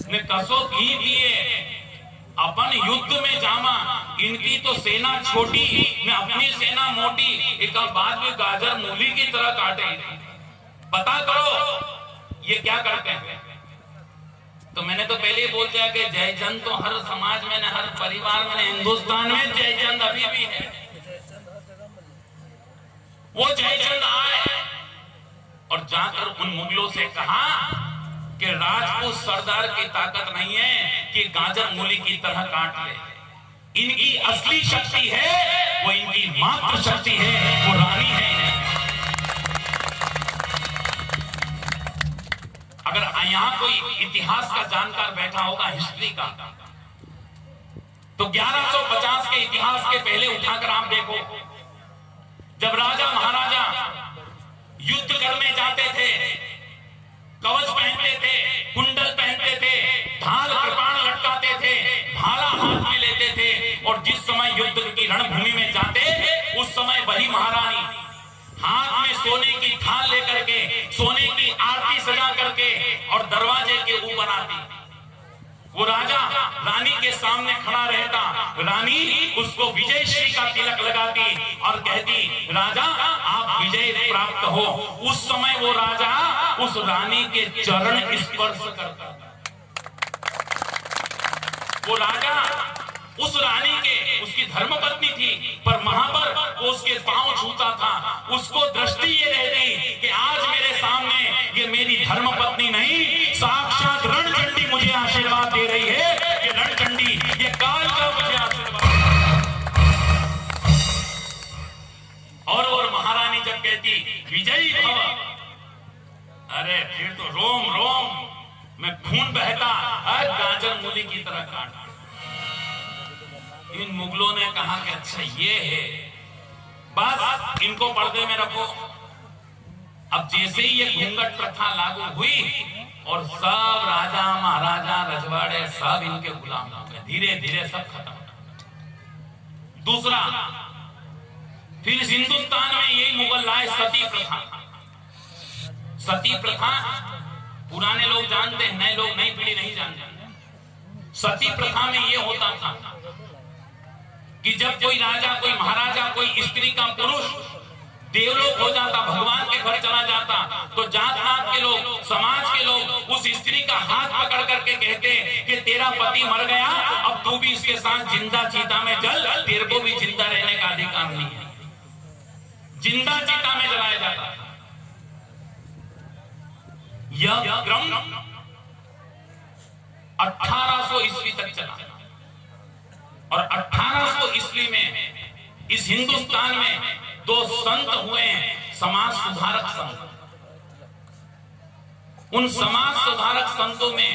ने कसो घी दिए अपन युद्ध में जामा, इनकी तो सेना छोटी ने अपनी सेना मोटी, एक बाद में गाजर मूली की तरह काटे। पता करो ये क्या करते हैं। तो मैंने तो पहले ही बोल दिया कि जयचंद तो हर समाज में, हर परिवार में, हिंदुस्तान में जयचंद अभी भी है। वो जयचंद आए और जाकर उन मुगलों से कहा कि राजपूत सरदार की ताकत नहीं है कि गाजर मूली की तरह काट ले। इनकी असली शक्ति है वो इनकी मात्र शक्ति है, वो रानी है। अगर यहां कोई इतिहास का जानकार बैठा होगा, हिस्ट्री का, तो 1150 के इतिहास के पहले उठाकर आप देखो, जब राजा महाराजा युद्ध करने जाते थे, कवच पहनते थे, कुंडल पहनते थे, ढाल कृपाण लटकाते थे, भाला हाथ में लेते थे, और जिस समय युद्ध की रणभूमि में जाते उस समय वही महारानी हाथ में सोने की थाल लेकर के, सोने की आरती सजा करके और दरवाजे के ऊपर आती। वो राजा रानी के सामने खड़ा रहता, रानी उसको विजयश्री का तिलक लगाती और कहती, राजा आप विजय प्राप्त हो। उस समय वो राजा उस रानी के चरण स्पर्श करता। वो राजा उस रानी के, उसकी धर्मपत्नी थी, पर वहां पर वो उसके पांव छूता था। उसको दृष्टि ये रहती कि आज मेरे सामने ये मेरी धर्मपत्नी नहीं, साक्षात रणचंडी मुझे आशीर्वाद दे रही है कि रणचंडी ये काल का मुझे आशीर्वाद। और महारानी जब कहती विजयी भव, अरे फिर तो रोम रोम में खून बहता, गाजर मूली की तरह काटा। इन मुगलों ने कहा कि अच्छा ये है, बस इनको पर्दे में रखो। अब जैसे ही ये घूंघट प्रथा लागू हुई और सब राजा महाराजा रजवाड़े सब इनके गुलाम हो गए, धीरे धीरे सब खत्म। दूसरा, फिर इस हिंदुस्तान में यही मुगल लाए सती प्रथा। सती प्रथा पुराने लोग जानते हैं, नए लोग, नई पीढ़ी नहीं जानते। सती प्रथा में ये होता था कि जब कोई राजा, कोई महाराजा, कोई स्त्री का पुरुष देवलोक हो जाता, भगवान के घर चला जाता, तो जात पात के लोग, समाज के लोग उस स्त्री का हाथ पकड़ करके कहते कि तेरा पति मर गया, अब तू भी इसके साथ जिंदा चीता में जल, तेरे को भी जिंदा रहने का अधिकार नहीं है। जिंदा चीता में जलाया जाता। यह क्रम 1800 ईस्वी तक चला और 1800 ईस्वी में इस हिंदुस्तान में दो संत हुए, समाज सुधारक संत। उन समाज सुधारक संतों में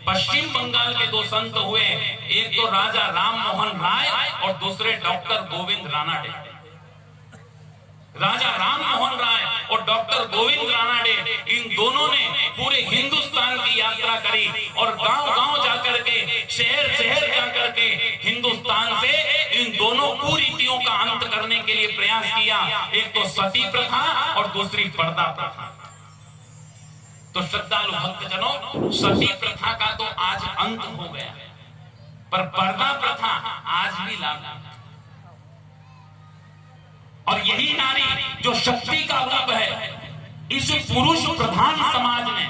पश्चिम बंगाल के दो संत हुए, एक तो राजा राम मोहन राय और दूसरे डॉक्टर गोविंद रानाडे। राजा राम मोहन राय और डॉक्टर गोविंद रानाडे, इन दोनों ने पूरे हिंदुस्तान की यात्रा करी और गांव-गांव जाकर के, शहर-शहर जाकर के हिंदुस्तान से इन दोनों कुरीतियों का अंत करने के लिए प्रयास किया। एक तो सती प्रथा और दूसरी पर्दा प्रथा। तो श्रद्धालु भक्तजनों, सती प्रथा का तो आज अंत हो गया, पर पर्दा प्रथा आज भी लागू है। और यही नारी जो शक्ति का रूप है, इस पुरुष प्रधान समाज ने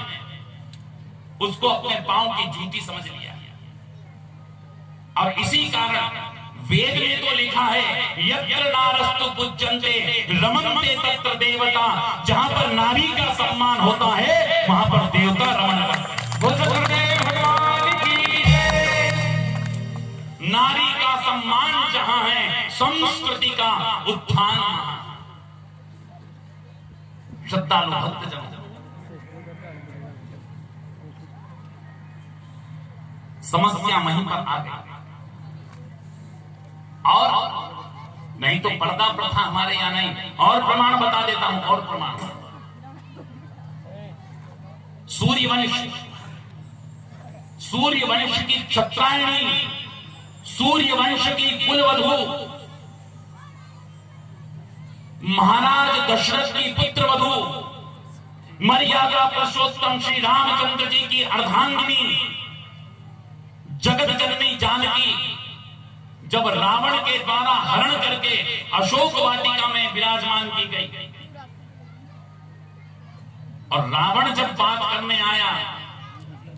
उसको अपने पांव की जूती समझ लिया। और इसी कारण वेद में तो लिखा है, यत्र नारस्तु पूज्यन्ते रमन्ते तत्र देवता। जहां पर नारी का सम्मान होता है वहां पर देवता रमण करते हैं। भगवान की नारी का सम्मान जहां है, संस्कृति का उत्थान। श्रद्धालु भक्तजन, समस्या वहीं पर आ गई। और नहीं तो पर्दा प्रथा हमारे यहां नहीं। और प्रमाण बता देता हूं, और प्रमाण। सूर्यवंश की क्षत्रायणी, सूर्यवंश की कुलवधू, महाराज दशरथ की पुत्रवधू, मर्यादा पुरुषोत्तम श्री रामचंद्र जी की अर्धांगिनी, जगत जननी जानकी जब रावण के द्वारा हरण करके अशोक वाटिका में विराजमान की गई और रावण जब बात करने आया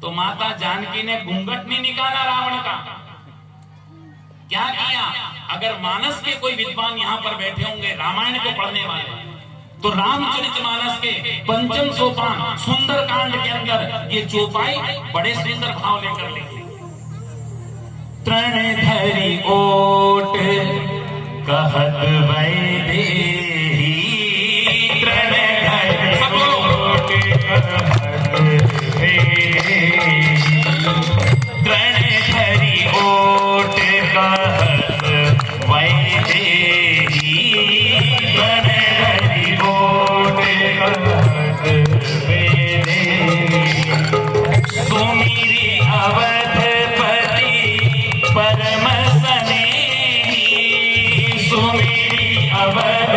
तो माता जानकी ने घूंघट नहीं निकाला रावण का। क्या किया? अगर मानस के कोई विद्वान यहां पर बैठे होंगे रामायण को पढ़ने वाले, तो रामचरितमानस के पंचम सोपान सुंदरकांड के अंदर ये चौपाई बड़े सुंदर भाव लेकर लिखी। तृण धरी ओट कहत वैदेही, तृण धरी सब ओट कहत वैदेही, तृण धरी ओट कहत वैदेही, तृण धरी ओट कहत वैदेही, सुमिरी अवधपति परम स्नेही, सुमिरी अवध